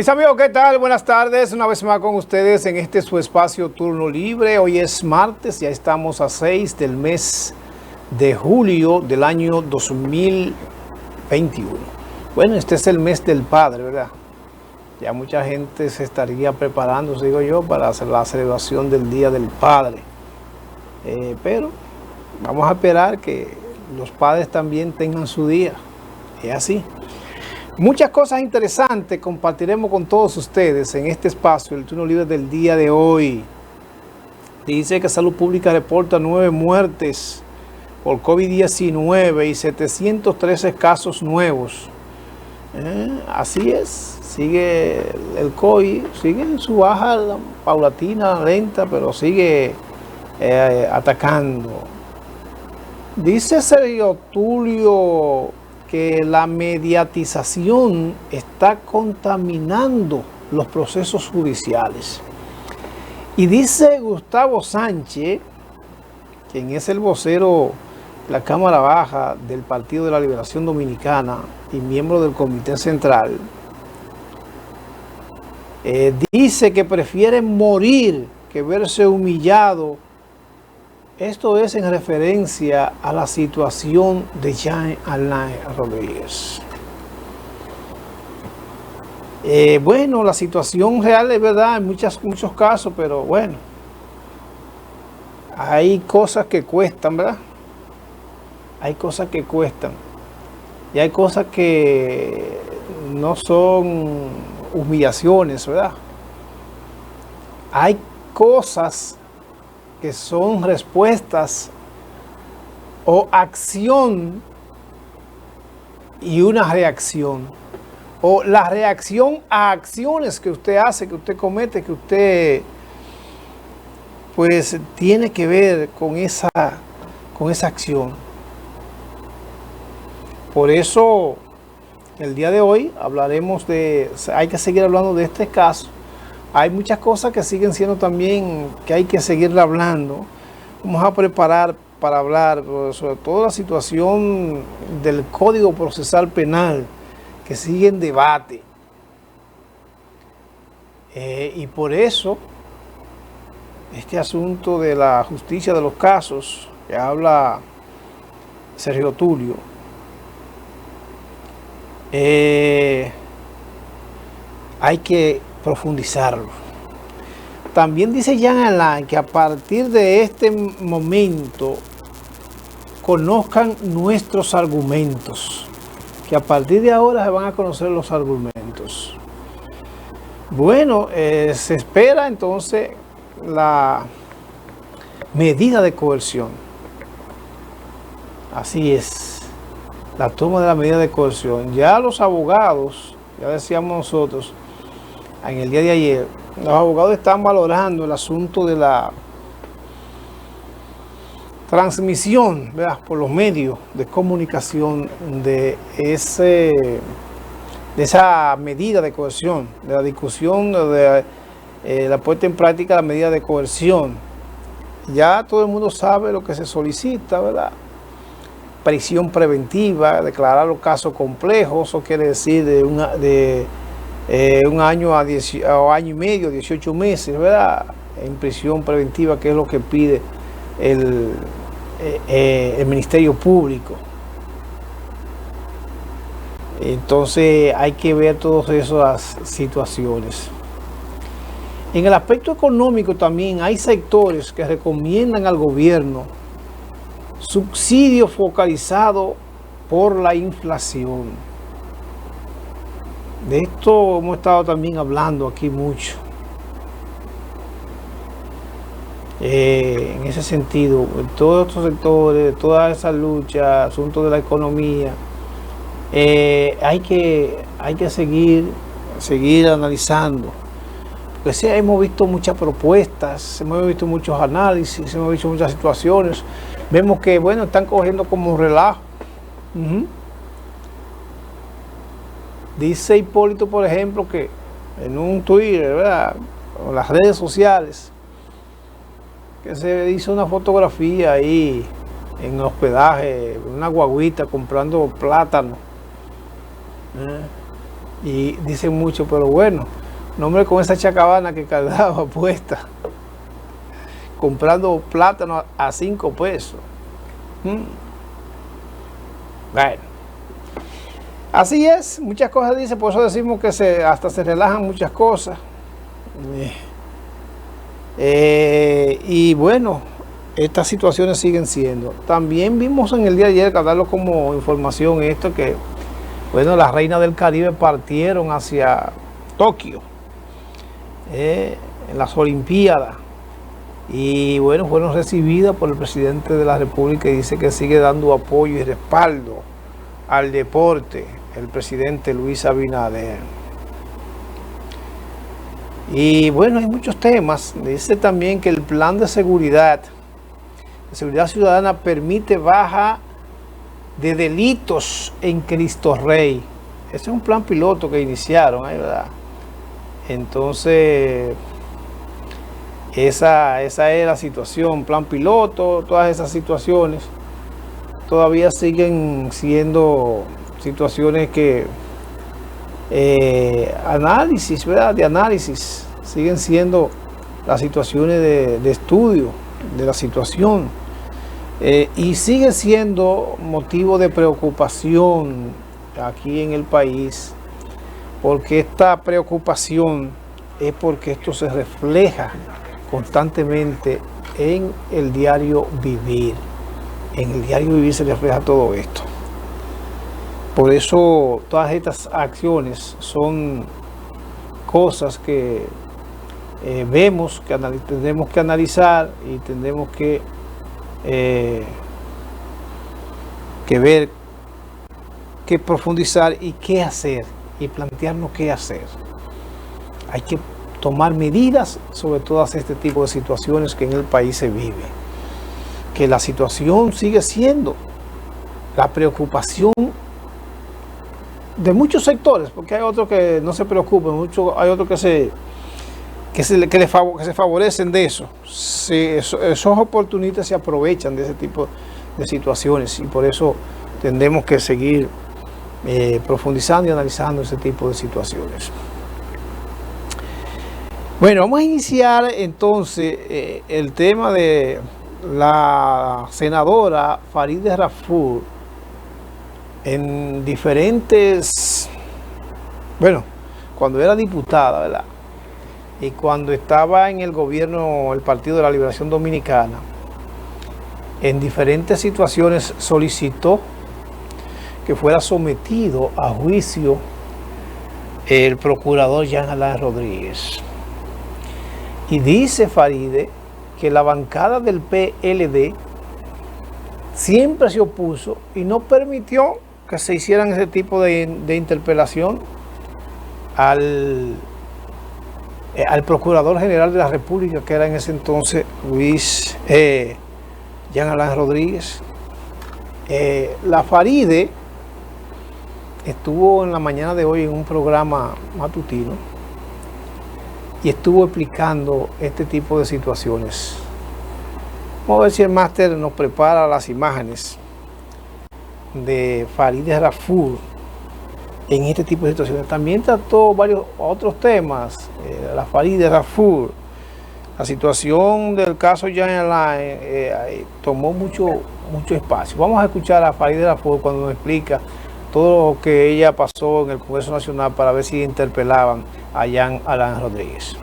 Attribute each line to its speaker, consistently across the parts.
Speaker 1: Mis amigos, ¿qué tal? Buenas tardes, una vez más con ustedes en este su espacio Turno Libre. Hoy es martes, ya estamos a 6 del mes de julio del año 2021. Bueno, este es el mes del Padre, ¿verdad? Ya mucha gente se estaría preparando, digo yo, para hacer la celebración del Día del Padre. Pero vamos a esperar que los padres también tengan su día. Es así. Muchas cosas interesantes compartiremos con todos ustedes en este espacio, el Turno Libre del día de hoy. Dice que Salud Pública reporta 9 muertes por COVID-19 y 713 casos nuevos. Así es, sigue el COVID, sigue en su baja paulatina, lenta, pero sigue atacando. Dice Sergio Tulio que la mediatización está contaminando los procesos judiciales. Y dice Gustavo Sánchez, quien es el vocero de la Cámara Baja del Partido de la Liberación Dominicana y miembro del Comité Central, dice que prefiere morir que verse humillado. Esto es en referencia a la situación de Jean Alain Rodríguez. Bueno, la situación real es verdad en muchos casos, pero bueno, hay cosas que cuestan, ¿verdad? Hay cosas que cuestan. Y hay cosas que no son humillaciones, ¿verdad? Hay cosas que son respuestas o acción y una reacción, o la reacción a acciones que usted hace, que usted comete, que usted pues tiene que ver con esa acción. Por eso el día de hoy hablaremos hay que seguir hablando de este caso. Hay muchas cosas que siguen siendo también que hay que seguir hablando. Vamos a preparar para hablar sobre todo la situación del Código Procesal Penal que sigue en debate. Y por eso este asunto de la justicia de los casos que habla Sergio Tulio, hay que profundizarlo. También dice Jean Alain que a partir de este momento conozcan nuestros argumentos, que a partir de ahora se van a conocer los argumentos. Bueno, se espera entonces la medida de coerción. Así es, la toma de la medida de coerción. Ya los abogados, ya decíamos nosotros, en el día de ayer, los abogados están valorando el asunto de la transmisión, ¿verdad?, por los medios de comunicación de esa medida de coerción, de la discusión de la puesta en práctica de la medida de coerción. Ya todo el mundo sabe lo que se solicita, ¿verdad? Prisión preventiva, declarar los casos complejos, eso quiere decir de un año a año y medio, 18 meses, ¿verdad?, en prisión preventiva, que es lo que pide el Ministerio Público. Entonces hay que ver todas esas situaciones. En el aspecto económico también hay sectores que recomiendan al gobierno subsidio focalizado por la inflación. De esto hemos estado también hablando aquí mucho. En ese sentido, en todos estos sectores, toda esa lucha, asuntos de la economía, hay que seguir analizando. Porque sí, hemos visto muchas propuestas, hemos visto muchos análisis, hemos visto muchas situaciones. Vemos que, bueno, están cogiendo como relajo. Dice Hipólito, por ejemplo, que en un Twitter, ¿verdad?, o en las redes sociales, que se hizo una fotografía ahí en hospedaje, una guaguita comprando plátano. Y dicen mucho, pero bueno, un hombre con esa chacabana que cargaba puesta, comprando plátano a 5 pesos. Bueno, así es, muchas cosas dice, por eso decimos que hasta se relajan muchas cosas. Y bueno, estas situaciones siguen siendo. También vimos en el día de ayer, que darlo como información esto, que bueno, las reinas del Caribe partieron hacia Tokio en las Olimpiadas, y bueno, fueron recibidas por el presidente de la República, y dice que sigue dando apoyo y respaldo al deporte, el presidente Luis Abinader. Y bueno, hay muchos temas. Dice también que el plan de seguridad ciudadana permite baja de delitos en Cristo Rey. Ese es un plan piloto que iniciaron, ¿verdad? Entonces, esa es la situación, plan piloto, todas esas situaciones todavía siguen siendo situaciones que análisis, ¿verdad? De análisis, siguen siendo las situaciones de estudio de la situación, y sigue siendo motivo de preocupación aquí en el país, porque esta preocupación es porque esto se refleja constantemente en el diario vivir. En el diario vivir se refleja todo esto. Por eso todas estas acciones son cosas que vemos, que tendremos que analizar, y tendremos que ver, que profundizar y qué hacer, y plantearnos qué hacer. Hay que tomar medidas sobre todas este tipo de situaciones que en el país se vive. Que la situación sigue siendo la preocupación de muchos sectores, porque hay otros que no se preocupan, hay otros que se favorecen de eso. Esos oportunistas se aprovechan de ese tipo de situaciones, y por eso tendremos que seguir profundizando y analizando ese tipo de situaciones. Bueno, vamos a iniciar entonces el tema de la senadora Farideh Raful. En diferentes, bueno, cuando era diputada, ¿verdad? Y cuando estaba en el gobierno, el Partido de la Liberación Dominicana, en diferentes situaciones solicitó que fuera sometido a juicio el procurador Jean Alain Rodríguez. Y dice Farideh que la bancada del PLD siempre se opuso y no permitió que se hicieran ese tipo de interpelación al Procurador General de la República, que era en ese entonces Jean Alain Rodríguez. La Farideh estuvo en la mañana de hoy en un programa matutino y estuvo explicando este tipo de situaciones. Vamos a ver si el máster nos prepara las imágenes de Farideh Raful en este tipo de situaciones. También trató varios otros temas, la Farideh Raful. La situación del caso Jean Alain tomó mucho espacio. Vamos a escuchar a Farideh Raful cuando nos explica todo lo que ella pasó en el Congreso Nacional para ver si interpelaban a Jean Alain Rodríguez.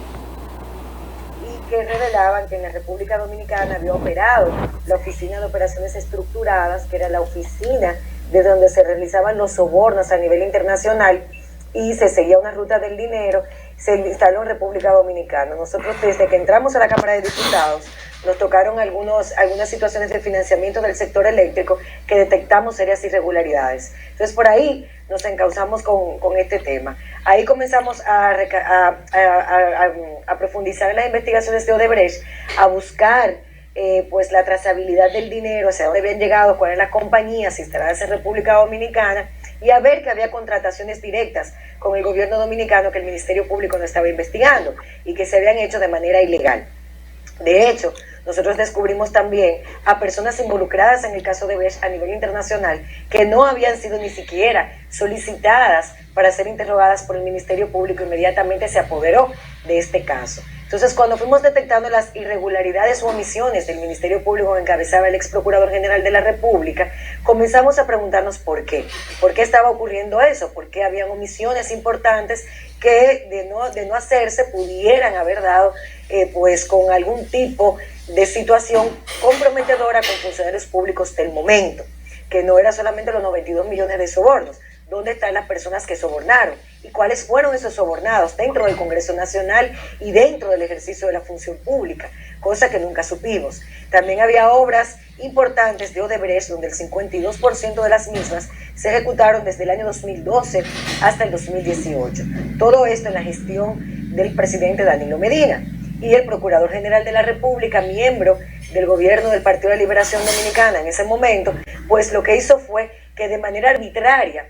Speaker 2: Que revelaban que en la República Dominicana había operado la Oficina de Operaciones Estructuradas, que era la oficina de donde se realizaban los sobornos a nivel internacional, y se seguía una ruta del dinero. Se instaló en República Dominicana. Nosotros, desde que entramos a la Cámara de Diputados, nos tocaron algunas situaciones de financiamiento del sector eléctrico que detectamos serias irregularidades. Entonces, por ahí nos encauzamos con este tema. Ahí comenzamos a profundizar en las investigaciones de Odebrecht, a buscar pues la trazabilidad del dinero, hacia dónde habían llegado, cuáles eran las compañías instaladas en República Dominicana, y a ver que había contrataciones directas con el gobierno dominicano que el Ministerio Público no estaba investigando y que se habían hecho de manera ilegal. De hecho, nosotros descubrimos también a personas involucradas en el caso de Brecht a nivel internacional que no habían sido ni siquiera solicitadas para ser interrogadas por el Ministerio Público. Inmediatamente se apoderó de este caso. Entonces, cuando fuimos detectando las irregularidades u omisiones del Ministerio Público que encabezaba el ex Procurador General de la República, comenzamos a preguntarnos por qué. ¿Por qué estaba ocurriendo eso? ¿Por qué habían omisiones importantes que de no hacerse pudieran haber dado pues con algún tipo de situación comprometedora con funcionarios públicos del momento? Que no era solamente los 92 millones de sobornos. ¿Dónde están las personas que sobornaron? ¿Y cuáles fueron esos sobornados dentro del Congreso Nacional y dentro del ejercicio de la función pública? Cosa que nunca supimos. También había obras importantes de Odebrecht, donde el 52% de las mismas se ejecutaron desde el año 2012 hasta el 2018. Todo esto en la gestión del presidente Danilo Medina. Y el Procurador General de la República, miembro del gobierno del Partido de Liberación Dominicana en ese momento, pues lo que hizo fue que de manera arbitraria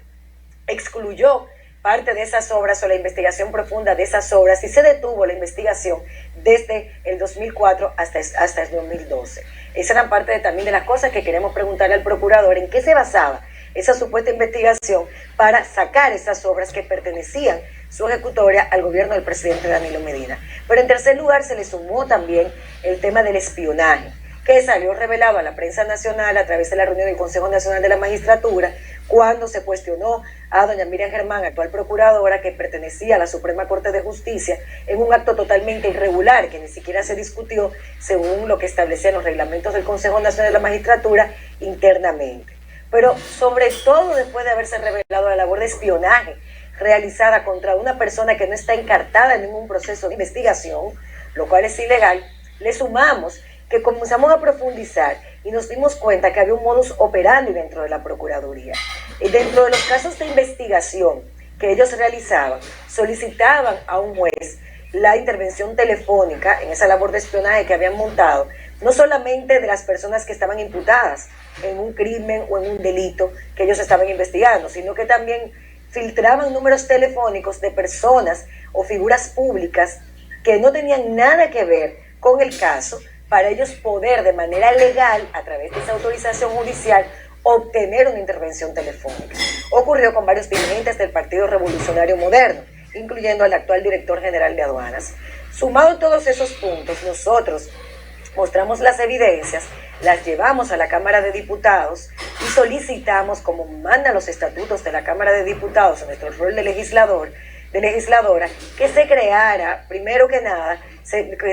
Speaker 2: excluyó parte de esas obras o la investigación profunda de esas obras y se detuvo la investigación desde el 2004 hasta el 2012. Esa era parte también de las cosas que queremos preguntarle al procurador, en qué se basaba esa supuesta investigación para sacar esas obras que pertenecían su ejecutoria al gobierno del presidente Danilo Medina. Pero en tercer lugar se le sumó también el tema del espionaje, que salió revelado a la prensa nacional a través de la reunión del Consejo Nacional de la Magistratura, cuando se cuestionó a doña Miriam Germán, actual procuradora, que pertenecía a la Suprema Corte de Justicia, en un acto totalmente irregular, que ni siquiera se discutió según lo que establecían los reglamentos del Consejo Nacional de la Magistratura internamente. Pero sobre todo después de haberse revelado la labor de espionaje realizada contra una persona que no está encartada en ningún proceso de investigación, lo cual es ilegal, le sumamos que comenzamos a profundizar y nos dimos cuenta que había un modus operandi dentro de la Procuraduría. Y dentro de los casos de investigación que ellos realizaban, solicitaban a un juez la intervención telefónica en esa labor de espionaje que habían montado, no solamente de las personas que estaban imputadas en un crimen o en un delito que ellos estaban investigando, sino que también filtraban números telefónicos de personas o figuras públicas que no tenían nada que ver con el caso, para ellos poder de manera legal, a través de esa autorización judicial, obtener una intervención telefónica. Ocurrió con varios dirigentes del Partido Revolucionario Moderno, incluyendo al actual director general de aduanas. Sumado todos esos puntos, nosotros mostramos las evidencias, las llevamos a la Cámara de Diputados y solicitamos, como mandan los estatutos de la Cámara de Diputados en nuestro rol de legislador, de legisladora, que se creara, primero que nada, nosotros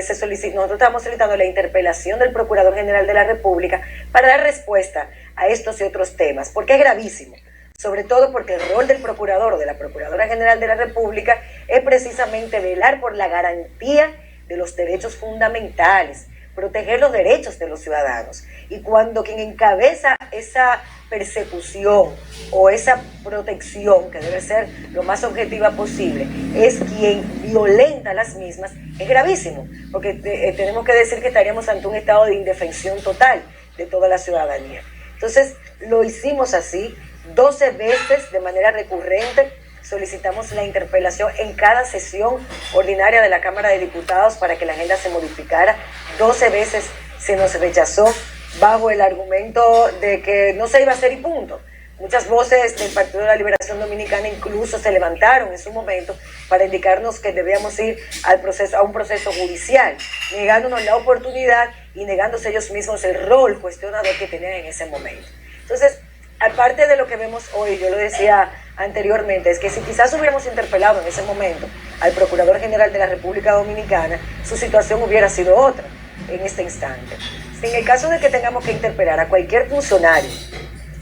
Speaker 2: estamos solicitando la interpelación del Procurador General de la República para dar respuesta a estos y otros temas, porque es gravísimo, sobre todo porque el rol del Procurador o de la Procuradora General de la República es precisamente velar por la garantía de los derechos fundamentales, proteger los derechos de los ciudadanos. Y cuando quien encabeza esa persecución o esa protección, que debe ser lo más objetiva posible, es quien violenta las mismas, es gravísimo, porque tenemos que decir que estaríamos ante un estado de indefensión total de toda la ciudadanía. Entonces, lo hicimos así, 12 veces de manera recurrente, solicitamos la interpelación en cada sesión ordinaria de la Cámara de Diputados para que la agenda se modificara. 12 veces se nos rechazó bajo el argumento de que no se iba a hacer y punto. Muchas voces del Partido de la Liberación Dominicana incluso se levantaron en su momento para indicarnos que debíamos ir a un proceso judicial, negándonos la oportunidad y negándose ellos mismos el rol cuestionador que tenían en ese momento. Entonces, aparte de lo que vemos hoy, yo lo decía anteriormente, es que si quizás hubiéramos interpelado en ese momento al Procurador General de la República Dominicana, su situación hubiera sido otra en este instante. En el caso de que tengamos que interpelar a cualquier funcionario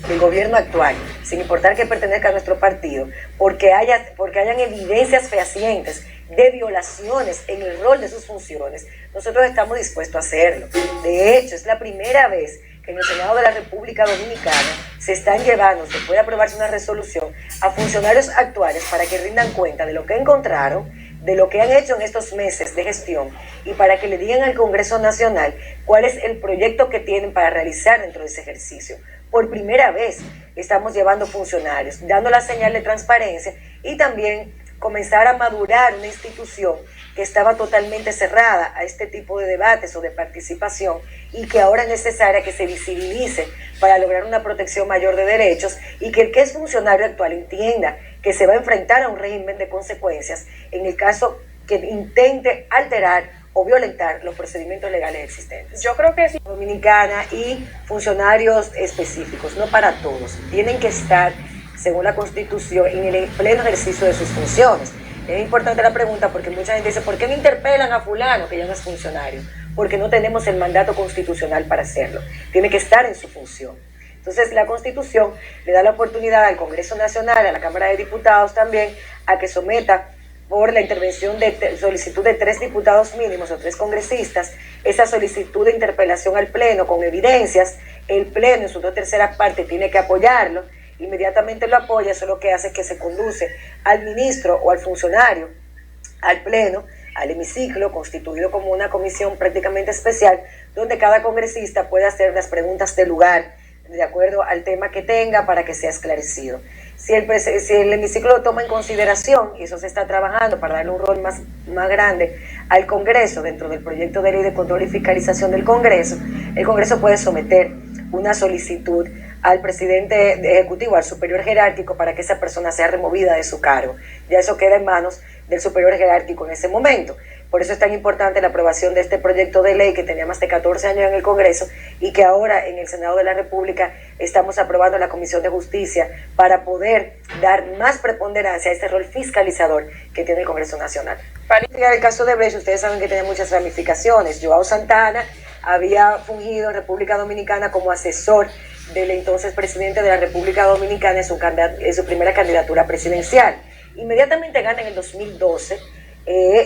Speaker 2: del gobierno actual, sin importar que pertenezca a nuestro partido, porque hayan evidencias fehacientes de violaciones en el rol de sus funciones, nosotros estamos dispuestos a hacerlo. De hecho, es la primera vez que en el Senado de la República Dominicana se están llevando, se puede aprobarse una resolución a funcionarios actuales para que rindan cuenta de lo que encontraron, de lo que han hecho en estos meses de gestión y para que le digan al Congreso Nacional cuál es el proyecto que tienen para realizar dentro de ese ejercicio. Por primera vez estamos llevando funcionarios, dando la señal de transparencia y también comenzar a madurar una institución que estaba totalmente cerrada a este tipo de debates o de participación y que ahora es necesaria que se visibilice para lograr una protección mayor de derechos y que el que es funcionario actual entienda que se va a enfrentar a un régimen de consecuencias en el caso que intente alterar o violentar los procedimientos legales existentes.
Speaker 3: Yo creo que sí.
Speaker 2: Dominicana y funcionarios específicos, no para todos, tienen que estar, según la Constitución, en el pleno ejercicio de sus funciones. Es importante la pregunta porque mucha gente dice, ¿por qué no interpelan a fulano que ya no es funcionario? Porque no tenemos el mandato constitucional para hacerlo. Tiene que estar en su función. Entonces la Constitución le da la oportunidad al Congreso Nacional, a la Cámara de Diputados también, a que someta por la intervención de solicitud de 3 diputados mínimos o 3 congresistas, esa solicitud de interpelación al Pleno con evidencias. El Pleno en sus 2/3 partes tiene que apoyarlo, inmediatamente lo apoya, eso lo que hace es que se conduce al ministro o al funcionario al Pleno, al hemiciclo, constituido como una comisión prácticamente especial, donde cada congresista puede hacer las preguntas del lugar, de acuerdo al tema que tenga, para que sea esclarecido. Si el hemiciclo lo toma en consideración, y eso se está trabajando para darle un rol más grande al Congreso dentro del proyecto de ley de control y fiscalización del Congreso, el Congreso puede someter una solicitud al presidente ejecutivo, al superior jerárquico, para que esa persona sea removida de su cargo. Ya eso queda en manos del superior jerárquico en ese momento. Por eso es tan importante la aprobación de este proyecto de ley que tenía más de 14 años en el Congreso y que ahora en el Senado de la República estamos aprobando en la Comisión de Justicia para poder dar más preponderancia a este rol fiscalizador que tiene el Congreso Nacional. Para el caso de Brecht, ustedes saben que tiene muchas ramificaciones. Joao Santana había fungido en República Dominicana como asesor del entonces presidente de la República Dominicana en su primera candidatura presidencial. Inmediatamente gana en el 2012,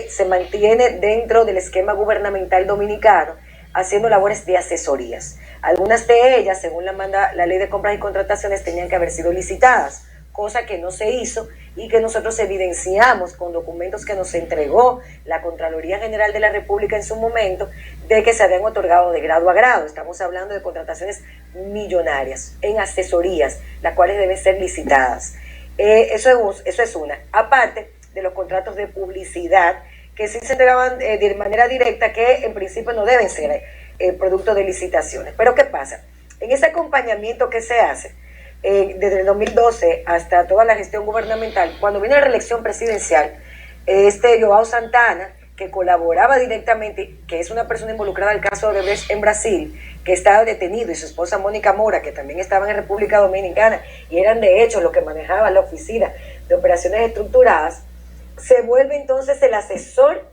Speaker 2: se mantiene dentro del esquema gubernamental dominicano, haciendo labores de asesorías. Algunas de ellas, según la ley de compras y contrataciones, tenían que haber sido licitadas, cosa que no se hizo y que nosotros evidenciamos con documentos que nos entregó la Contraloría General de la República en su momento, de que se habían otorgado de grado a grado. Estamos hablando de contrataciones millonarias en asesorías, las cuales deben ser licitadas. Eso es una. Aparte de los contratos de publicidad, que sí se entregaban de manera directa, que en principio no deben ser producto de licitaciones. Pero ¿qué pasa? En ese acompañamiento que se hace, desde el 2012 hasta toda la gestión gubernamental, cuando viene la reelección presidencial, Joao Santana, que colaboraba directamente, que es una persona involucrada al caso de Brecht en Brasil, que estaba detenido, y su esposa Mónica Mora, que también estaban en República Dominicana, y eran de hecho los que manejaban la oficina de operaciones estructuradas, se vuelve entonces el asesor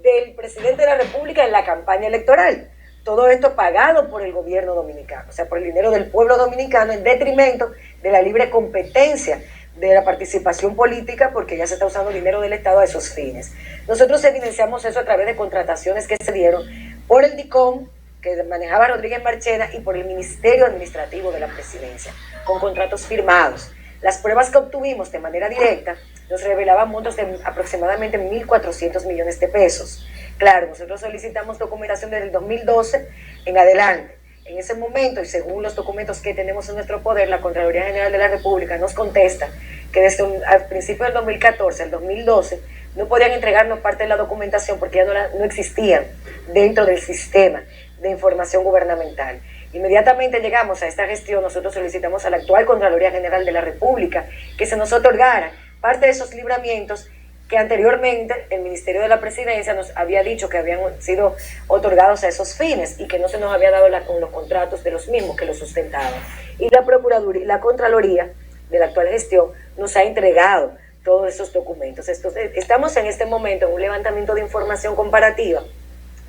Speaker 2: del presidente de la República en la campaña electoral. Todo esto pagado por el gobierno dominicano, o sea, por el dinero del pueblo dominicano, en detrimento de la libre competencia de la participación política, porque ya se está usando dinero del Estado a esos fines. Nosotros evidenciamos eso a través de contrataciones que se dieron por el DICOM, que manejaba Rodríguez Marchena, y por el Ministerio Administrativo de la Presidencia, con contratos firmados. Las pruebas que obtuvimos de manera directa nos revelaban montos de aproximadamente 1.400 millones de pesos. Claro, nosotros solicitamos documentación desde el 2012 en adelante. En ese momento, y según los documentos que tenemos en nuestro poder, la Contraloría General de la República nos contesta que desde al principio del 2014 al 2012 no podían entregarnos parte de la documentación porque ya no existían dentro del sistema de información gubernamental. Inmediatamente llegamos a esta gestión, nosotros solicitamos a la actual Contraloría General de la República que se nos otorgara parte de esos libramientos que anteriormente el Ministerio de la Presidencia nos había dicho que habían sido otorgados a esos fines y que no se nos había dado con los contratos de los mismos que los sustentaban. Y la Procuraduría, la Contraloría de la actual gestión nos ha entregado todos esos documentos. Entonces, estamos en este momento en un levantamiento de información comparativa,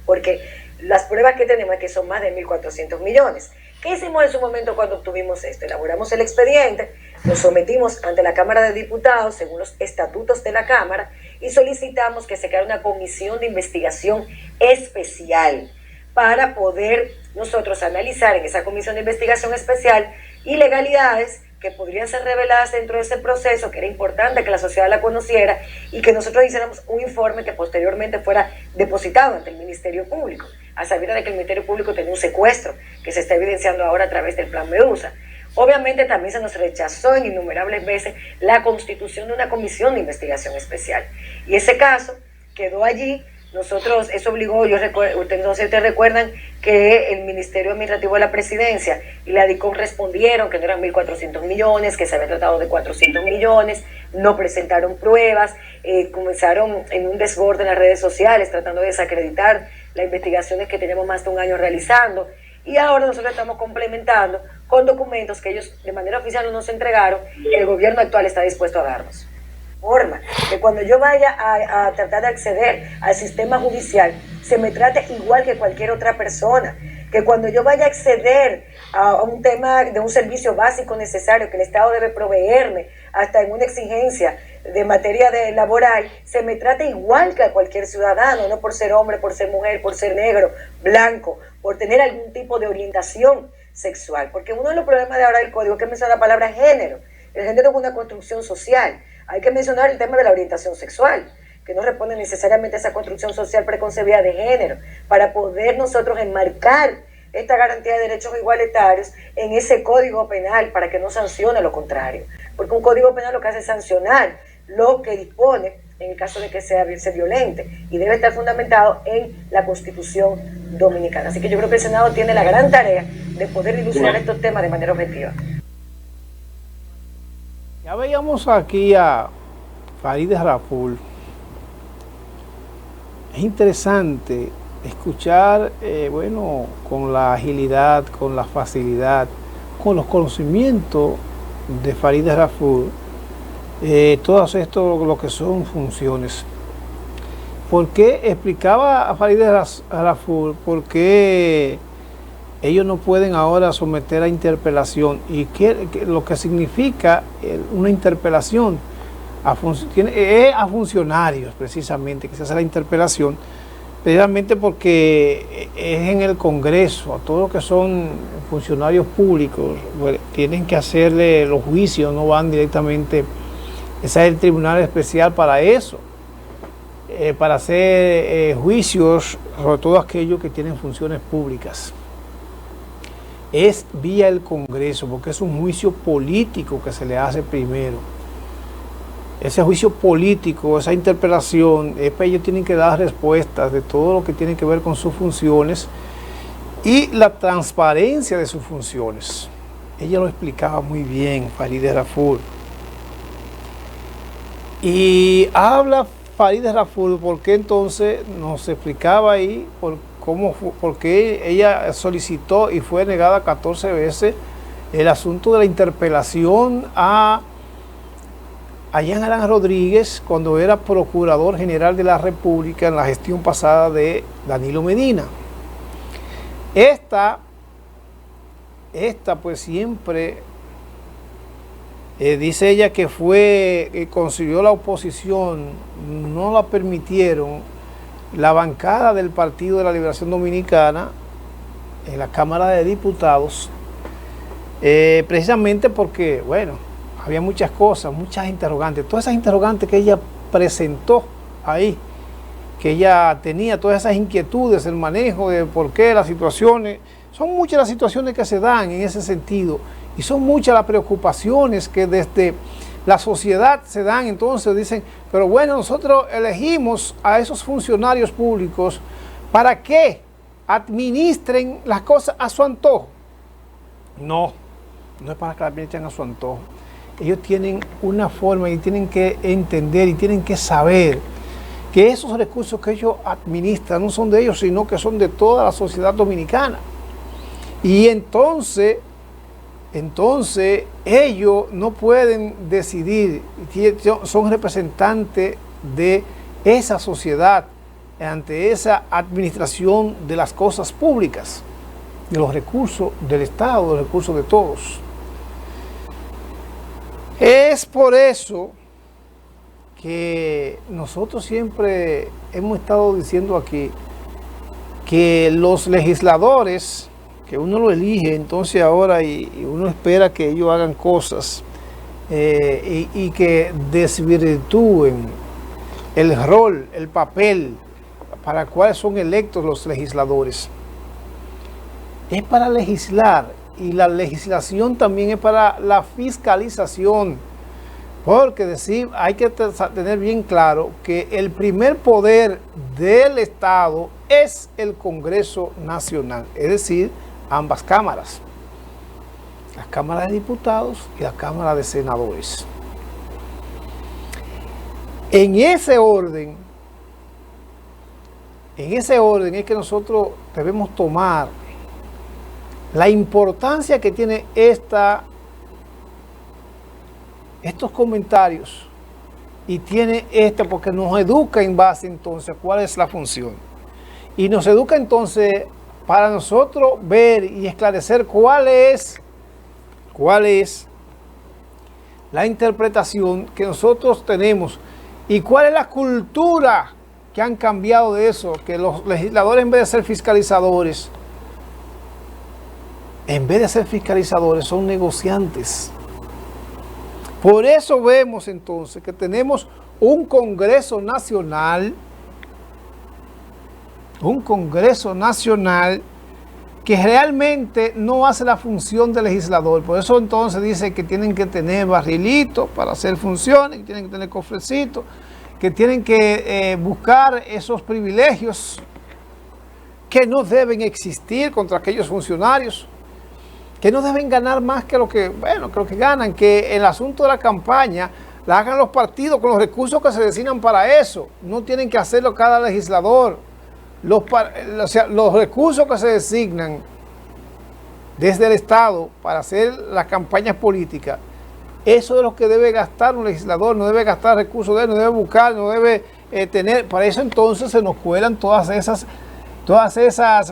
Speaker 2: porque las pruebas que tenemos es que son más de 1.400 millones. ¿Qué hicimos en su momento cuando obtuvimos esto? Elaboramos el expediente, lo sometimos ante la Cámara de Diputados según los estatutos de la Cámara y solicitamos que se cree una comisión de investigación especial para poder nosotros analizar en esa comisión de investigación especial ilegalidades que podrían ser reveladas dentro de ese proceso, que era importante que la sociedad la conociera y que nosotros hiciéramos un informe que posteriormente fuera depositado ante el Ministerio Público, a sabiendas de que el Ministerio Público tenía un secuestro que se está evidenciando ahora a través del Plan Medusa. Obviamente también se nos rechazó en innumerables veces la constitución de una comisión de investigación especial. Y ese caso quedó allí Nosotros, eso obligó, no sé, ustedes recuerdan que el Ministerio Administrativo de la Presidencia y la DICOM respondieron que no eran 1.400 millones, que se había tratado de 400 millones, no presentaron pruebas, comenzaron en un desborde en las redes sociales tratando de desacreditar las investigaciones que tenemos más de un año realizando, y ahora nosotros estamos complementando con documentos que ellos de manera oficial no nos entregaron, que el gobierno actual está dispuesto a darnos. Forma que cuando yo vaya a tratar de acceder al sistema judicial se me trate igual que cualquier otra persona, que cuando yo vaya a acceder a un tema de un servicio básico necesario que el Estado debe proveerme, hasta en una exigencia de materia laboral, se me trate igual que a cualquier ciudadano, no por ser hombre, por ser mujer, por ser negro, blanco, por tener algún tipo de orientación sexual, porque uno de los problemas de ahora del código es que menciona la palabra género. El género es una construcción social. Hay que mencionar el tema de la orientación sexual, que no responde necesariamente a esa construcción social preconcebida de género, para poder nosotros enmarcar esta garantía de derechos igualitarios en ese código penal, para que no sancione lo contrario. Porque un código penal lo que hace es sancionar lo que dispone en el caso de que sea violente, y debe estar fundamentado en la Constitución dominicana. Así que yo creo que el Senado tiene la gran tarea de poder dilucidar estos temas de manera objetiva.
Speaker 1: Ya veíamos aquí a Farideh Raful. Es interesante escuchar, bueno, con la agilidad, con la facilidad, con los conocimientos de Farideh Raful, todo esto lo que son funciones. ¿Por qué explicaba a Farideh Raful por qué ellos no pueden ahora someter a interpelación? Y lo que significa una interpelación a funcionarios, precisamente, que se hace la interpelación, precisamente porque es en el Congreso, a todos los que son funcionarios públicos, pues, tienen que hacerle los juicios, no van directamente, ese es el tribunal especial para eso, para hacer juicios sobre todo aquellos que tienen funciones públicas. Es vía el Congreso, porque es un juicio político que se le hace primero. Ese juicio político, esa interpelación, ellos tienen que dar respuestas de todo lo que tiene que ver con sus funciones y la transparencia de sus funciones. Ella lo explicaba muy bien, Farideh Raful. Y habla Farideh Raful porque entonces nos explicaba ahí por qué ella solicitó y fue negada 14 veces el asunto de la interpelación a Jean Alain Rodríguez cuando era Procurador General de la República en la gestión pasada de Danilo Medina. Esta pues siempre, dice ella que consiguió la oposición, no la permitieron, la bancada del Partido de la Liberación Dominicana en la Cámara de Diputados, precisamente porque, bueno, había muchas cosas, muchas interrogantes, todas esas interrogantes que ella presentó ahí, que ella tenía, todas esas inquietudes, el manejo de por qué las situaciones, son muchas las situaciones que se dan en ese sentido, y son muchas las preocupaciones que desde la sociedad se dan. Entonces dicen, pero bueno, nosotros elegimos a esos funcionarios públicos para que administren las cosas a su antojo. No es para que la administren a su antojo. Ellos tienen una forma y tienen que entender y tienen que saber que esos recursos que ellos administran no son de ellos, sino que son de toda la sociedad dominicana. Y entonces ellos no pueden decidir, son representantes de esa sociedad ante esa administración de las cosas públicas, de los recursos del Estado, de los recursos de todos. Es por eso que nosotros siempre hemos estado diciendo aquí que los legisladores, que uno lo elige entonces ahora y uno espera que ellos hagan cosas y que desvirtúen el rol, el papel para el cual son electos los legisladores. Es para legislar, y la legislación también es para la fiscalización Porque hay que tener bien claro que el primer poder del Estado es el Congreso Nacional, es decir, ambas cámaras, la Cámara de Diputados y la Cámara de Senadores. En ese orden es que nosotros debemos tomar la importancia que tiene estos comentarios, y tiene porque nos educa en base entonces a cuál es la función, y nos educa entonces para nosotros ver y esclarecer cuál es la interpretación que nosotros tenemos y cuál es la cultura que han cambiado de eso, que los legisladores en vez de ser fiscalizadores, son negociantes. Por eso vemos entonces que tenemos un Congreso Nacional que realmente no hace la función de legislador. Por eso entonces dice que tienen que tener barrilitos para hacer funciones, que tienen que tener cofrecitos, que tienen que buscar esos privilegios que no deben existir contra aquellos funcionarios, que no deben ganar más que lo que ganan, que el asunto de la campaña la hagan los partidos con los recursos que se destinan para eso. No tienen que hacerlo cada legislador. Los recursos que se designan desde el Estado para hacer las campañas políticas, eso es lo que debe gastar un legislador. No debe gastar recursos de él, no debe buscar, no debe tener. Para eso entonces se nos cuelan todas esas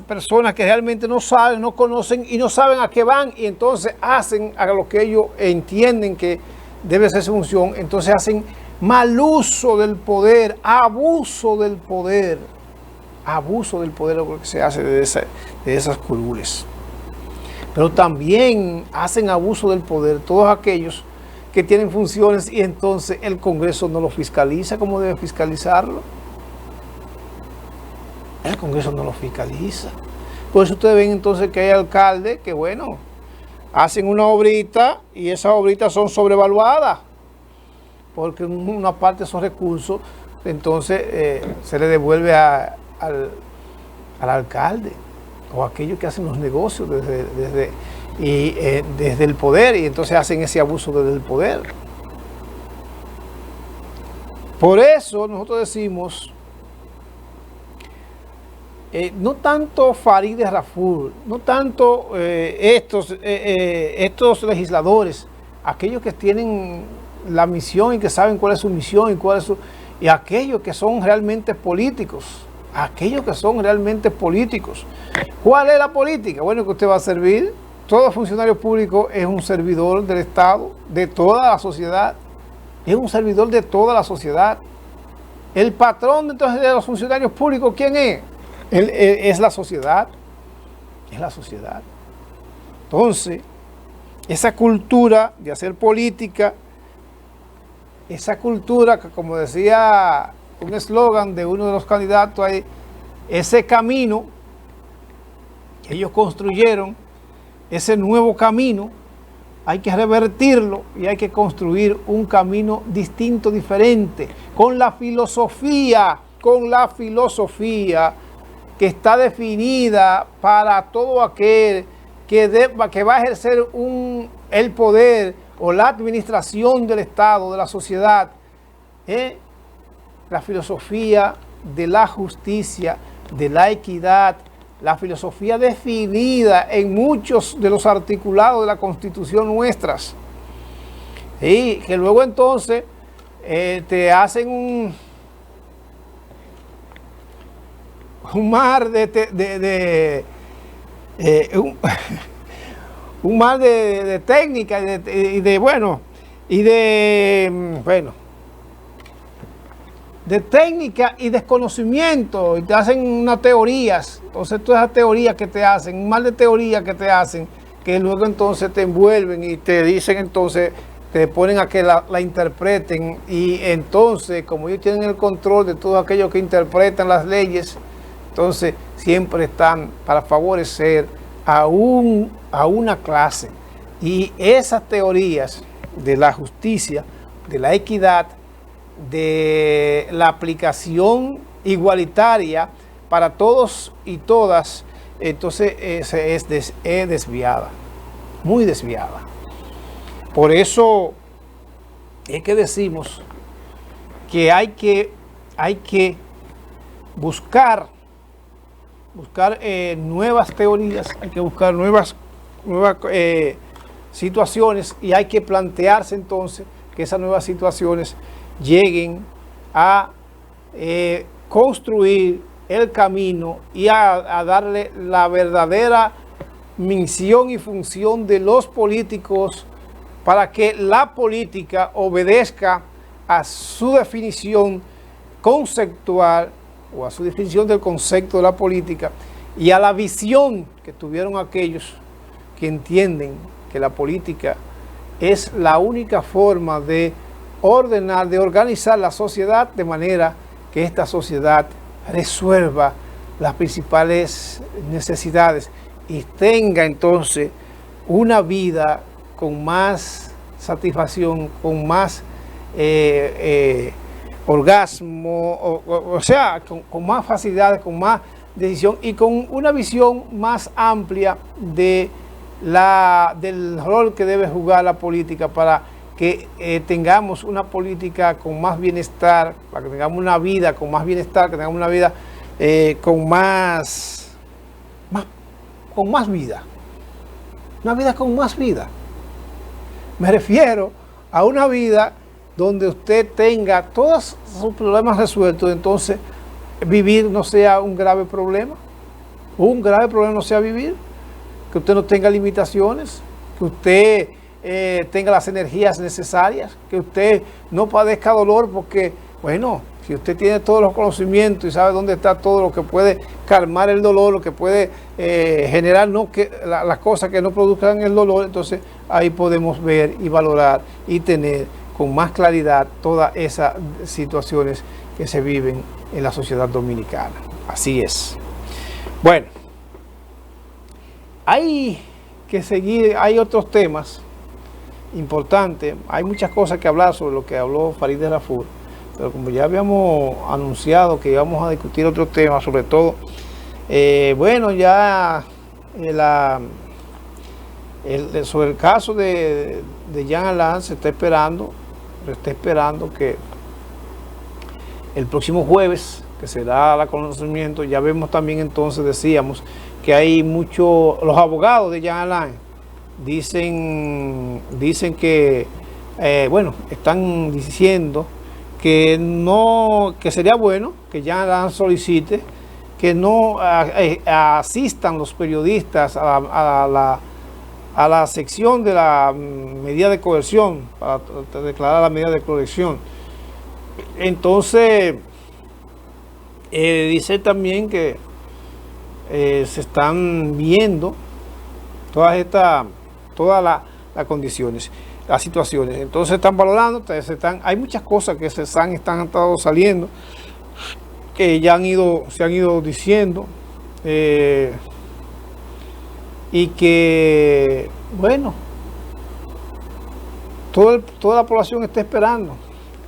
Speaker 1: personas que realmente no saben, no conocen y no saben a qué van, y entonces hacen a lo que ellos entienden que debe ser su función. Entonces hacen mal uso del poder, abuso del poder lo que se hace de esas curules. Pero también hacen abuso del poder todos aquellos que tienen funciones, y entonces el Congreso no lo fiscaliza como debe fiscalizarlo. El Congreso no lo fiscaliza. Por eso ustedes ven entonces que hay alcaldes que, hacen una obrita y esas obritas son sobrevaluadas, porque una parte de esos recursos entonces se le devuelve al alcalde o a aquellos que hacen los negocios desde el poder, y entonces hacen ese abuso desde el poder. Por eso nosotros decimos, no tanto Farideh Raful, no tanto estos legisladores, aquellos que tienen la misión y que saben cuál es su misión y aquellos que son realmente políticos, ¿Cuál es la política? Bueno, que usted va a servir. Todo funcionario público es un servidor del Estado, de toda la sociedad. Es un servidor de toda la sociedad. El patrón entonces de los funcionarios públicos, ¿quién es? Es la sociedad. Es la sociedad. Entonces, esa cultura de hacer política, esa cultura que, como decía un eslogan de uno de los candidatos ahí, ese camino que ellos construyeron, ese nuevo camino, hay que revertirlo y hay que construir un camino distinto, diferente, con la filosofía que está definida para todo aquel que va a ejercer el poder o la administración del Estado, de la sociedad. La filosofía de la justicia, de la equidad, la filosofía definida en muchos de los articulados de la Constitución nuestras, y que luego entonces te hacen un mar un mar de técnica de técnica y desconocimiento, y te hacen unas teorías. Entonces todas esas teorías que te hacen, un mal de teorías que te hacen, que luego entonces te envuelven y te dicen, entonces te ponen a que la interpreten, y entonces como ellos tienen el control de todos aquellos que interpretan las leyes, entonces siempre están para favorecer a una clase. Y esas teorías de la justicia, de la equidad, de la aplicación igualitaria para todos y todas, entonces es desviada, muy desviada. Por eso es que decimos que hay que buscar nuevas teorías, hay que buscar nuevas situaciones, y hay que plantearse entonces que esas nuevas situaciones lleguen a construir el camino y a darle la verdadera misión y función de los políticos, para que la política obedezca a su definición conceptual, o a su definición del concepto de la política, y a la visión que tuvieron aquellos que entienden que la política es la única forma de ordenar, de organizar la sociedad, de manera que esta sociedad resuelva las principales necesidades y tenga entonces una vida con más satisfacción, con más orgasmo, o sea, con más facilidades, con más decisión y con una visión más amplia del rol que debe jugar la política, para que tengamos una política con más bienestar, para que tengamos una vida con más bienestar, que tengamos una vida con más vida. Una vida con más vida. Me refiero a una vida donde usted tenga todos sus problemas resueltos, entonces vivir no sea un grave problema. Un grave problema no sea vivir, que usted no tenga limitaciones, que usted tenga las energías necesarias, que usted no padezca dolor, porque, bueno, si usted tiene todos los conocimientos y sabe dónde está todo lo que puede calmar el dolor, lo que puede generar las cosas que no produzcan el dolor, entonces ahí podemos ver y valorar y tener con más claridad todas esas situaciones que se viven en la sociedad dominicana. Así es. Bueno, hay que seguir, hay otros temas importantes, hay muchas cosas que hablar sobre lo que habló Farideh Raful, pero como ya habíamos anunciado que íbamos a discutir otros temas, sobre todo, bueno, ya sobre el caso de Jean Alain se está esperando que el próximo jueves, que será el conocimiento, ya vemos también, entonces decíamos que hay muchos, los abogados de Jean Alain dicen que, bueno, están diciendo que sería bueno que Jean Alain solicite que no asistan los periodistas a la sección de la medida de coerción, para declarar la medida de coerción. Entonces, dice también que se están viendo todas las condiciones, las situaciones. Entonces están valorando, hay muchas cosas que están saliendo, que ya se han ido diciendo, y que, bueno, toda la población está esperando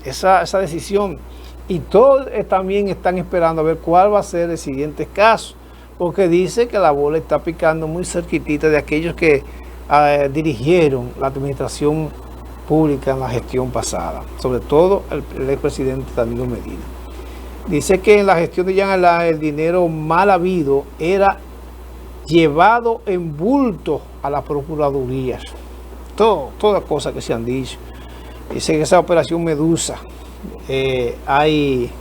Speaker 1: esa decisión, y todos también están esperando a ver cuál va a ser el siguiente caso, porque dice que la bola está picando muy cerquitita de aquellos que dirigieron la administración pública en la gestión pasada, sobre todo el expresidente Danilo Medina. Dice que en la gestión de Jean Alain el dinero mal habido era llevado en bulto a las procuradurías. Todas cosas que se han dicho. Dice que esa operación Medusa hay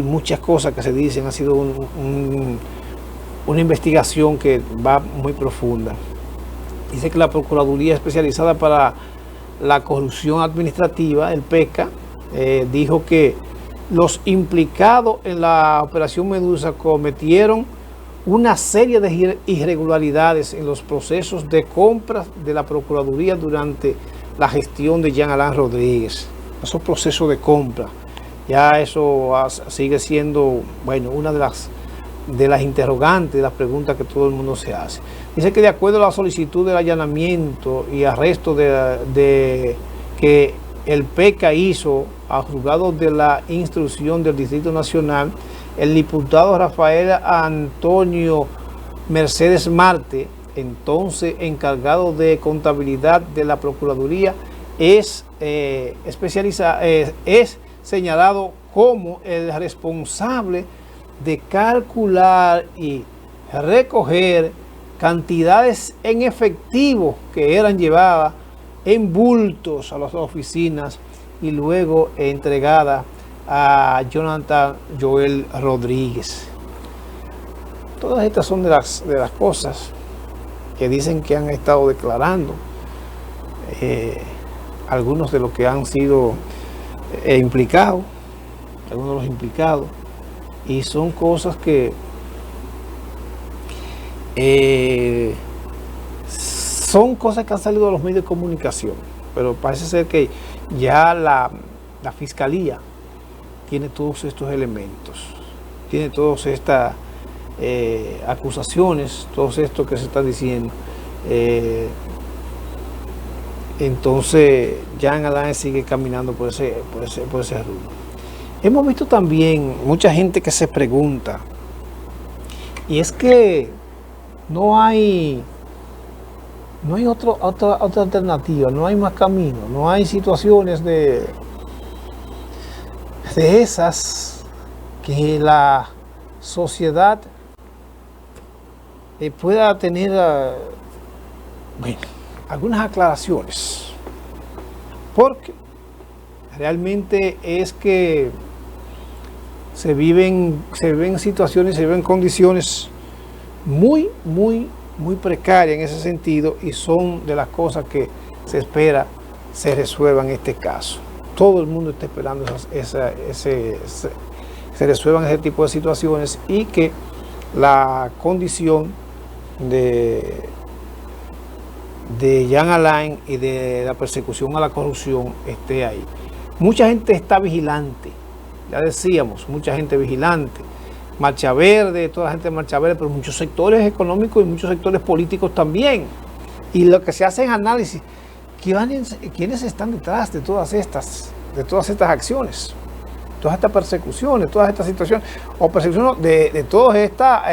Speaker 1: muchas cosas que se dicen, ha sido una investigación que va muy profunda. Dice que la Procuraduría Especializada para la Corrupción Administrativa, el PECA, dijo que los implicados en la operación Medusa cometieron una serie de irregularidades en los procesos de compras de la Procuraduría durante la gestión de Jean Alain Rodríguez. Esos procesos de compra, ya eso sigue siendo, bueno, una de las de las interrogantes, de las preguntas que todo el mundo se hace. Dice que de acuerdo a la solicitud del allanamiento y arresto que el PECA hizo a juzgados de la instrucción del Distrito Nacional, el diputado Rafael Antonio Mercedes Marte, entonces encargado de contabilidad de la Procuraduría, es señalado como el responsable de calcular y recoger cantidades en efectivo que eran llevadas en bultos a las oficinas y luego entregadas a Jonathan Joel Rodríguez. Todas estas son de las cosas que dicen que han estado declarando algunos de los que han sido implicados, algunos de los implicados, y son cosas que han salido de los medios de comunicación, pero parece ser que ya la Fiscalía tiene todos estos elementos, tiene todas estas acusaciones, todo esto que se está diciendo. Entonces Jean Alain sigue caminando por ese rumbo. Hemos visto también mucha gente que se pregunta, y es que no hay otra alternativa, no hay más camino, no hay situaciones de esas que la sociedad pueda tener algunas aclaraciones, porque realmente es que se viven situaciones, se viven condiciones muy precarias en ese sentido, y son de las cosas que se espera se resuelvan en este caso. Todo el mundo está esperando se resuelvan ese tipo de situaciones y que la condición de Jean Alain y de la persecución a la corrupción esté ahí. Mucha gente está vigilante, ya decíamos, mucha gente vigilante, Marcha Verde, toda la gente de Marcha Verde, pero muchos sectores económicos y muchos sectores políticos también. Y lo que se hace es análisis, ¿quiénes están detrás de todas estas acciones? Todas estas persecuciones, todas estas situaciones, o persecución de toda esta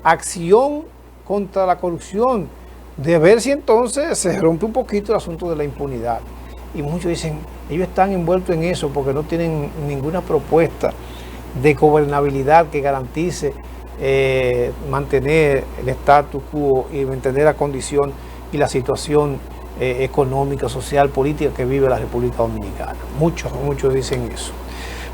Speaker 1: acción contra la corrupción, de ver si entonces se rompe un poquito el asunto de la impunidad. Y muchos dicen, ellos están envueltos en eso porque no tienen ninguna propuesta de gobernabilidad que garantice mantener el status quo y mantener la condición y la situación económica, social, política que vive la República Dominicana. Muchos dicen eso.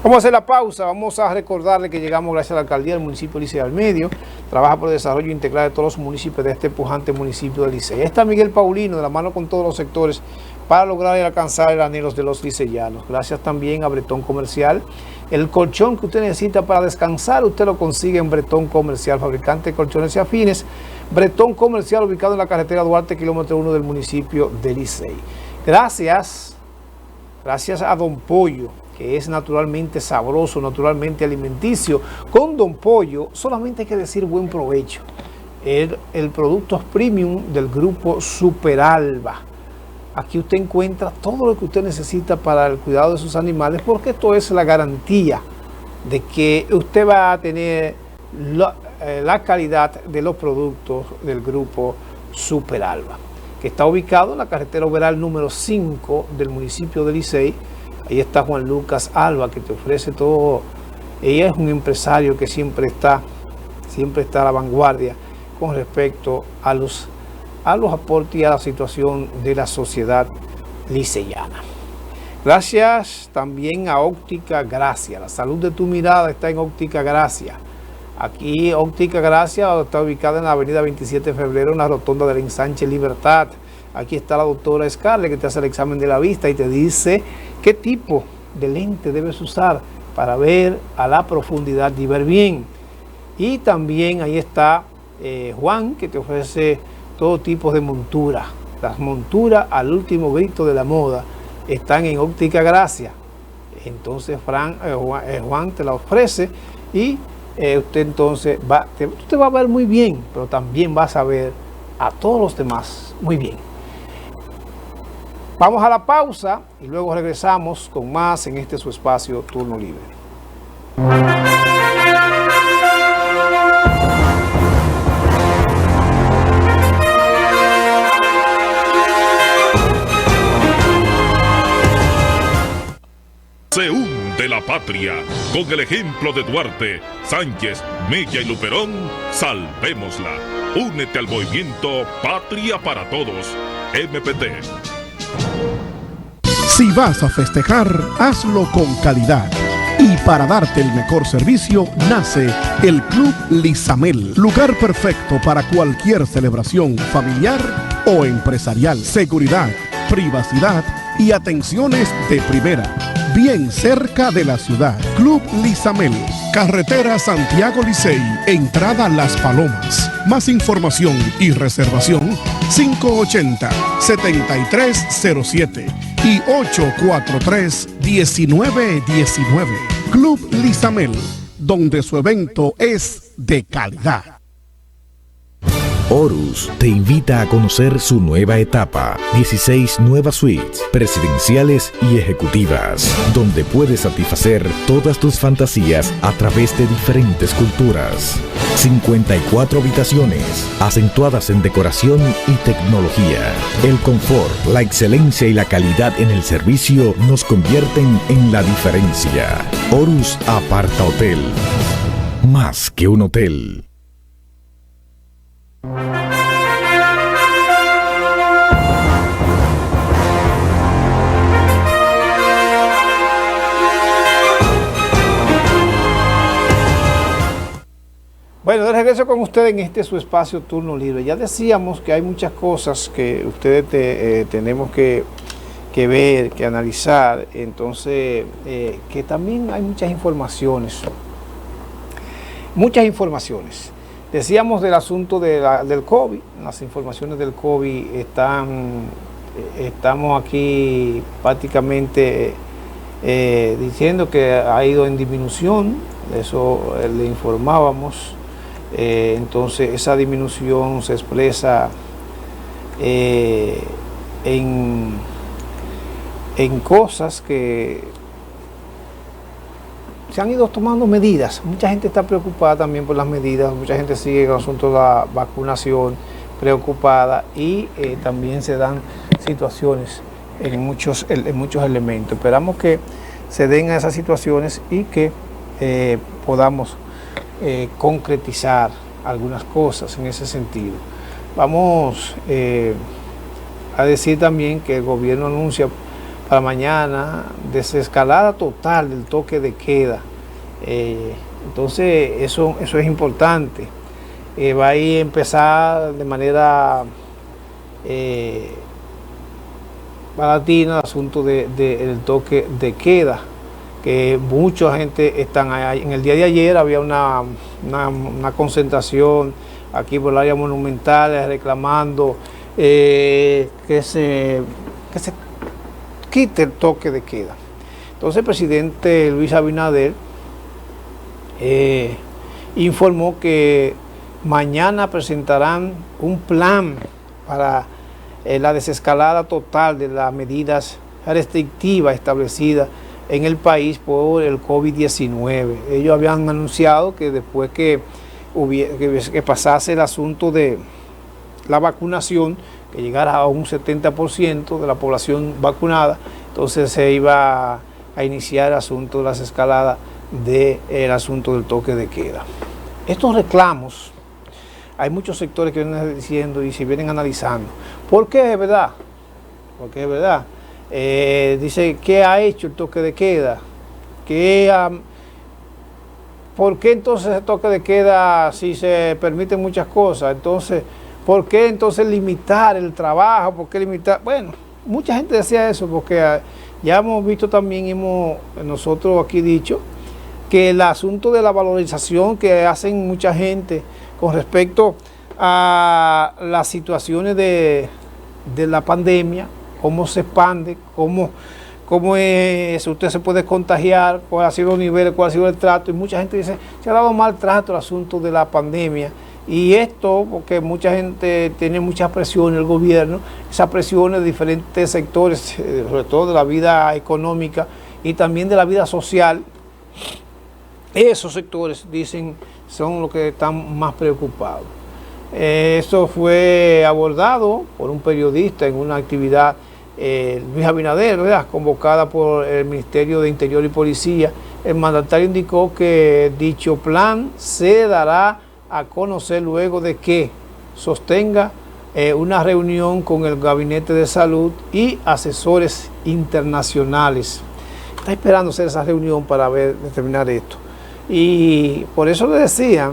Speaker 1: Vamos a hacer la pausa, vamos a recordarle que llegamos gracias a la alcaldía del municipio de Licey al Medio, trabaja por el desarrollo integral de todos los municipios de este pujante municipio de Licey. Está Miguel Paulino, de la mano con todos los sectores, para lograr y alcanzar el anhelo de los liceyanos. Gracias también a Bretón Comercial. El colchón que usted necesita para descansar, usted lo consigue en Bretón Comercial, fabricante de colchones y afines. Bretón Comercial, ubicado en la carretera Duarte, kilómetro 1 del municipio de Licey. Gracias a Don Pollo, que es naturalmente sabroso, naturalmente alimenticio. Con Don Pollo solamente hay que decir buen provecho. El producto premium del grupo Superalba. Aquí usted encuentra todo lo que usted necesita para el cuidado de sus animales, porque esto es la garantía de que usted va a tener la calidad de los productos del grupo Superalba, que está ubicado en la carretera Overal número 5 del municipio de Licey. Ahí está Juan Lucas Alba, que te ofrece todo. Ella es un empresario que siempre está a la vanguardia con respecto a los aportes y a la situación de la sociedad liceyana. Gracias también a Óptica Gracia. La salud de tu mirada está en Óptica Gracia. Aquí Óptica Gracia está ubicada en la avenida 27 de febrero, en la rotonda del Ensanche Libertad. Aquí está la doctora Scarlett, que te hace el examen de la vista y te dice qué tipo de lente debes usar para ver a la profundidad y ver bien. Y también ahí está Juan, que te ofrece todo tipo de montura. Las monturas al último grito de la moda están en Óptica Gracia. Entonces Juan te la ofrece y usted entonces usted va a ver muy bien, pero también vas a ver a todos los demás muy bien. Vamos a la pausa y luego regresamos con más en este su espacio Turno Libre.
Speaker 3: Se hunde la patria. Con el ejemplo de Duarte, Sánchez, Mella y Luperón, salvémosla. Únete al movimiento Patria para Todos. MPT.
Speaker 4: Si vas a festejar, hazlo con calidad. Y para darte el mejor servicio, nace el Club Lizamel. Lugar perfecto para cualquier celebración familiar o empresarial. Seguridad, privacidad y atenciones de primera. Bien cerca de la ciudad. Club Lizamel. Carretera Santiago Licey, entrada Las Palomas. Más información y reservación 580-7307 y 843-1919. Club Lizamel, donde su evento es de calidad.
Speaker 5: Horus te invita a conocer su nueva etapa, 16 nuevas suites presidenciales y ejecutivas, donde puedes satisfacer todas tus fantasías a través de diferentes culturas. 54 habitaciones, acentuadas en decoración y tecnología. El confort, la excelencia y la calidad en el servicio nos convierten en la diferencia. Horus Aparta Hotel, más que un hotel.
Speaker 1: Bueno, de regreso con ustedes en este su espacio Turno Libre. Ya decíamos que hay muchas cosas que ustedes tenemos que ver, que analizar. Entonces, que también hay muchas informaciones. Muchas informaciones. Decíamos del asunto del COVID. Las informaciones del COVID estamos aquí prácticamente diciendo que ha ido en disminución. Eso le informábamos. Entonces esa disminución se expresa en cosas que se han ido tomando medidas. Mucha gente está preocupada también por las medidas, mucha gente sigue con el asunto de la vacunación preocupada y también se dan situaciones en muchos elementos. Esperamos que se den esas situaciones y que podamos concretizar algunas cosas en ese sentido. Vamos a decir también que el gobierno anuncia para mañana desescalada total del toque de queda. Entonces eso es importante. Va a ir a empezar de manera palatina el asunto del toque de queda, que mucha gente están ahí. En el día de ayer había una concentración aquí por el área monumental reclamando que se quite el toque de queda. Entonces el presidente Luis Abinader informó que mañana presentarán un plan para la desescalada total de las medidas restrictivas establecidas en el país por el COVID-19. Ellos habían anunciado que después que pasase el asunto de la vacunación, que llegara a un 70% de la población vacunada, entonces se iba a iniciar el asunto de las escaladas del asunto del toque de queda. Estos reclamos, hay muchos sectores que vienen diciendo y se vienen analizando. ¿Por qué es verdad? Porque es verdad. Dice, ¿qué ha hecho el toque de queda? ¿Por qué entonces el toque de queda si se permiten muchas cosas? Entonces, ¿por qué entonces limitar el trabajo? ¿Por qué limitar? Bueno, mucha gente decía eso porque ya hemos visto también, nosotros aquí dicho, que el asunto de la valorización que hacen mucha gente con respecto a las situaciones de la pandemia, cómo se expande, cómo cómo es, usted se puede contagiar, cuál ha sido el nivel, cuál ha sido el trato, y mucha gente dice, se ha dado mal trato el asunto de la pandemia, y esto porque mucha gente tiene mucha presión en el gobierno, esas presiones de diferentes sectores, sobre todo de la vida económica y también de la vida social. Esos sectores, dicen, son los que están más preocupados. Esto fue abordado por un periodista en una actividad, Luis Abinader, ¿verdad?, convocada por el Ministerio de Interior y Policía. El mandatario indicó que dicho plan se dará a conocer luego de que sostenga una reunión con el Gabinete de Salud y asesores internacionales. Está esperando hacer esa reunión para determinar esto. Y por eso le decía,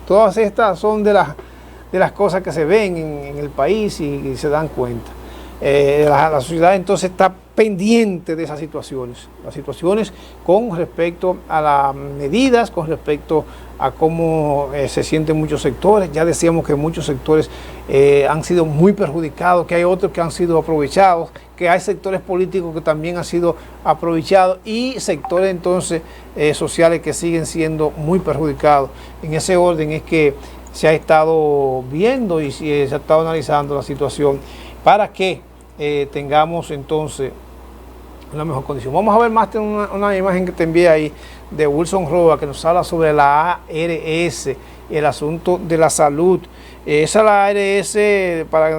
Speaker 1: todas estas son de las cosas que se ven en el país y se dan cuenta. La sociedad entonces está pendiente de esas situaciones, las situaciones con respecto a las medidas, con respecto a cómo se sienten muchos sectores. Ya decíamos que muchos sectores han sido muy perjudicados, que hay otros que han sido aprovechados, que hay sectores políticos que también han sido aprovechados y sectores entonces sociales que siguen siendo muy perjudicados. En ese orden es que se ha estado viendo y se ha estado analizando la situación para que tengamos entonces una mejor condición. Vamos a ver más una imagen que te envié ahí de Wilson Roa, que nos habla sobre la ARS, el asunto de la salud. Esa es la ARS,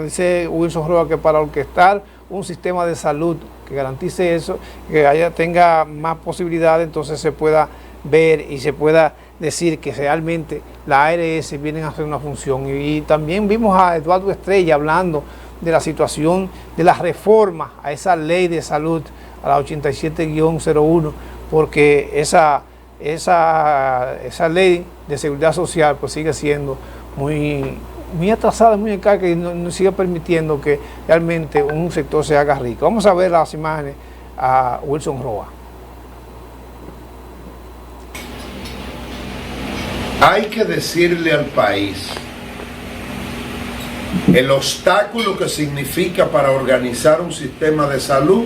Speaker 1: dice Wilson Roa, que para orquestar un sistema de salud que garantice eso, que tenga más posibilidades, entonces se pueda ver y se pueda decir que realmente la ARS viene a hacer una función. Y también vimos a Eduardo Estrella hablando de la situación de la reforma a esa ley de salud, a la 87-01, porque esa ley de seguridad social pues sigue siendo muy atrasada, muy arcaica, y no sigue permitiendo que realmente un sector se haga rico. Vamos a ver las imágenes a Wilson Roa.
Speaker 6: Hay que decirle al país el obstáculo que significa para organizar un sistema de salud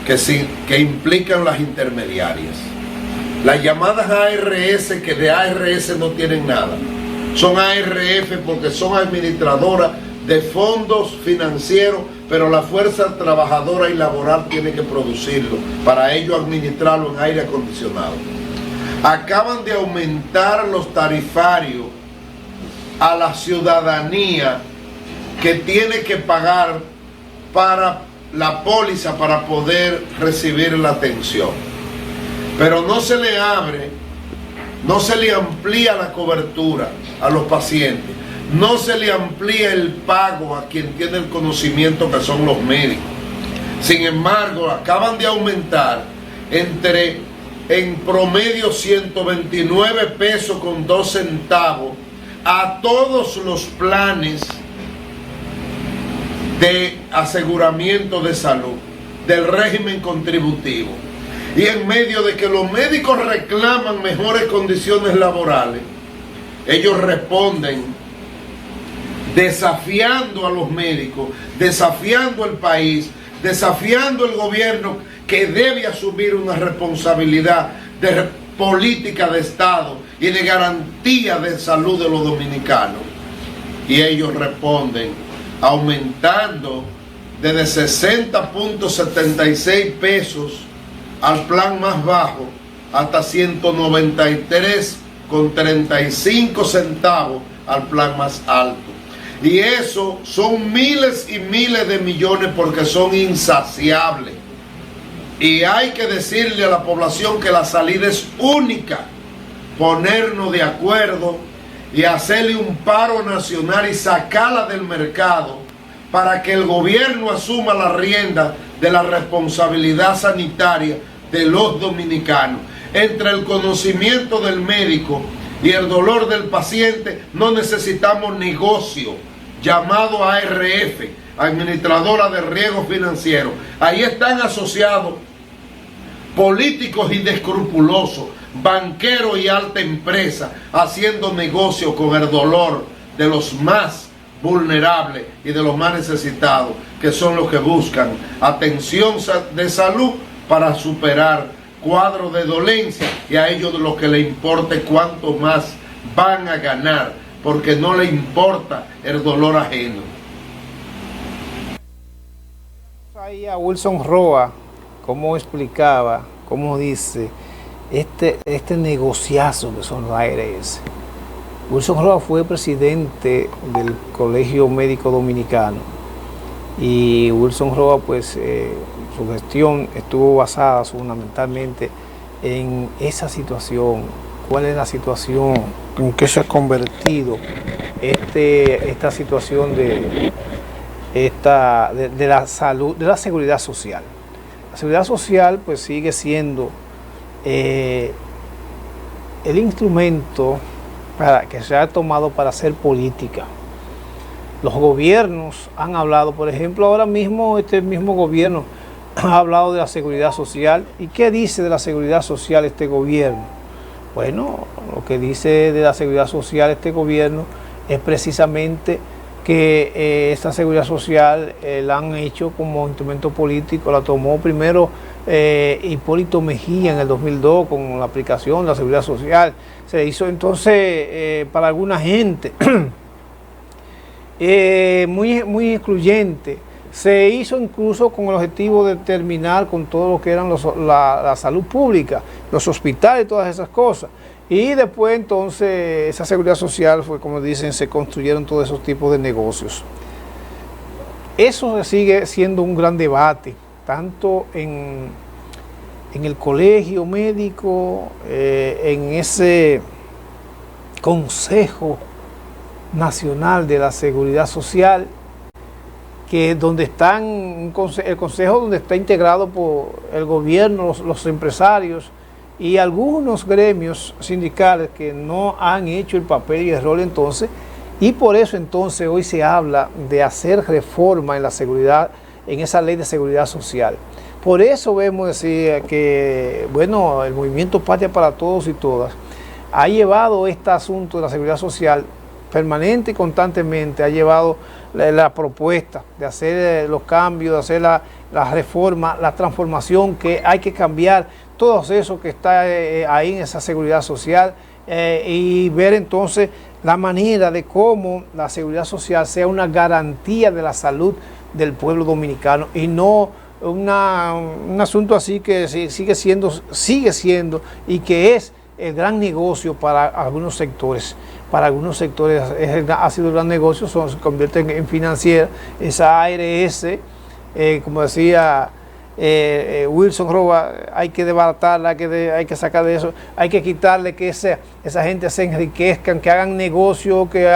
Speaker 6: que implican las intermediarias. Las llamadas ARS, que de ARS no tienen nada, son ARF porque son administradoras de fondos financieros, pero la fuerza trabajadora y laboral tiene que producirlo, para ello administrarlo en aire acondicionado. Acaban de aumentar los tarifarios a la ciudadanía que tiene que pagar para la póliza para poder recibir la atención, pero no se le abre, no se le amplía la cobertura a los pacientes, no se le amplía el pago a quien tiene el conocimiento, que son los médicos. Sin embargo, acaban de aumentar en promedio 129 pesos con 2 centavos a todos los planes de aseguramiento de salud del régimen contributivo. Y en medio de que los médicos reclaman mejores condiciones laborales, ellos responden desafiando a los médicos, desafiando al país, desafiando al gobierno, que debe asumir una responsabilidad de política de Estado y de garantía de salud de los dominicanos. Y ellos responden aumentando desde 60.76 pesos al plan más bajo hasta 193.35 centavos al plan más alto. Y eso son miles y miles de millones, porque son insaciables. Y hay que decirle a la población que la salida es única: ponernos de acuerdo y hacerle un paro nacional y sacarla del mercado, para que el gobierno asuma la rienda de la responsabilidad sanitaria de los dominicanos. Entre el conocimiento del médico y el dolor del paciente no necesitamos negocio llamado ARF, Administradora de Riesgos Financieros. Ahí están asociados políticos inescrupulosos, banqueros y alta empresa, haciendo negocio con el dolor de los más vulnerables y de los más necesitados, que son los que buscan atención de salud para superar cuadros de dolencia, y a ellos lo que les importe cuánto más van a ganar, porque no les importa el dolor ajeno.
Speaker 1: Ahí a Wilson Roa, cómo explicaba, cómo dice, este negociazo que son los ARS. Wilson Roa fue presidente del Colegio Médico Dominicano, y Wilson Roa, pues, su gestión estuvo basada fundamentalmente en esa situación. ¿Cuál es la situación? ¿En qué se ha convertido esta situación de la salud, de la seguridad social? La seguridad social, pues, sigue siendo el instrumento que se ha tomado para hacer política. Los gobiernos han hablado, por ejemplo, ahora mismo este mismo gobierno ha hablado de la seguridad social. ¿Y qué dice de la seguridad social este gobierno? Bueno, lo que dice de la seguridad social este gobierno es precisamente que esta seguridad social la han hecho como instrumento político. La tomó primero Hipólito Mejía en el 2002 con la aplicación de la seguridad social. Se hizo entonces para alguna gente muy excluyente. Se hizo incluso con el objetivo de terminar con todo lo que eran la salud pública, los hospitales y todas esas cosas. Y después entonces esa seguridad social fue, como dicen, se construyeron todos esos tipos de negocios. Eso sigue siendo un gran debate, tanto en el colegio médico, en ese Consejo Nacional de la Seguridad Social, que donde están el consejo donde está integrado por el gobierno, los empresarios y algunos gremios sindicales que no han hecho el papel y el rol entonces, y por eso entonces hoy se habla de hacer reforma en la seguridad, en esa ley de seguridad social. Por eso vemos decir que, bueno, el movimiento Patria para Todos y Todas ha llevado este asunto de la seguridad social permanente y constantemente, ha llevado la propuesta de hacer los cambios, de hacer la reforma, la transformación, que hay que cambiar todo eso que está ahí en esa seguridad social y ver entonces la manera de cómo la seguridad social sea una garantía de la salud del pueblo dominicano y no un asunto así que sigue siendo y que es el gran negocio para algunos sectores. Para algunos sectores ha sido el gran negocio, se convierte en financiera. Esa ARS, como decía Wilson Roa, hay que desbaratarla, hay que sacar de eso, hay que quitarle que esa gente se enriquezcan, que hagan negocio, que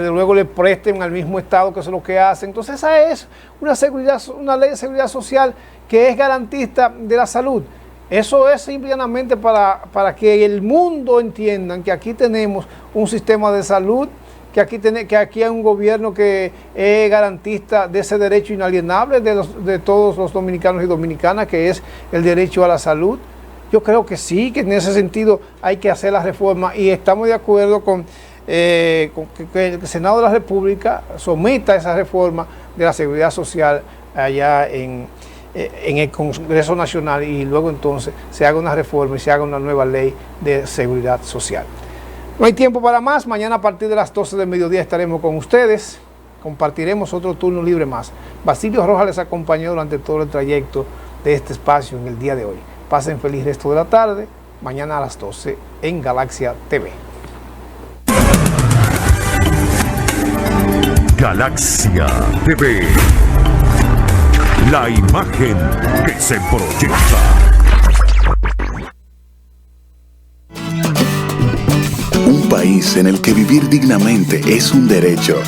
Speaker 1: luego le presten al mismo Estado, que eso es lo que hacen. Entonces esa es una ley de seguridad social que es garantista de la salud. Eso es simplemente para que el mundo entienda que aquí tenemos un sistema de salud, que aquí hay un gobierno que es garantista de ese derecho inalienable de todos los dominicanos y dominicanas, que es el derecho a la salud. Yo creo que sí, que en ese sentido hay que hacer la reforma, y estamos de acuerdo con que el Senado de la República someta esa reforma de la seguridad social allá en el Congreso Nacional, y luego entonces se haga una reforma y se haga una nueva ley de seguridad social. No hay tiempo para más. Mañana a partir de las 12 del mediodía estaremos con ustedes. Compartiremos otro turno libre más. Basilio Rojas les acompañó durante todo el trayecto de este espacio en el día de hoy. Pasen feliz resto de la tarde. Mañana a las 12 en Galaxia TV.
Speaker 3: Galaxia TV. La imagen que se proyecta.
Speaker 7: Un país en el que vivir dignamente es un derecho.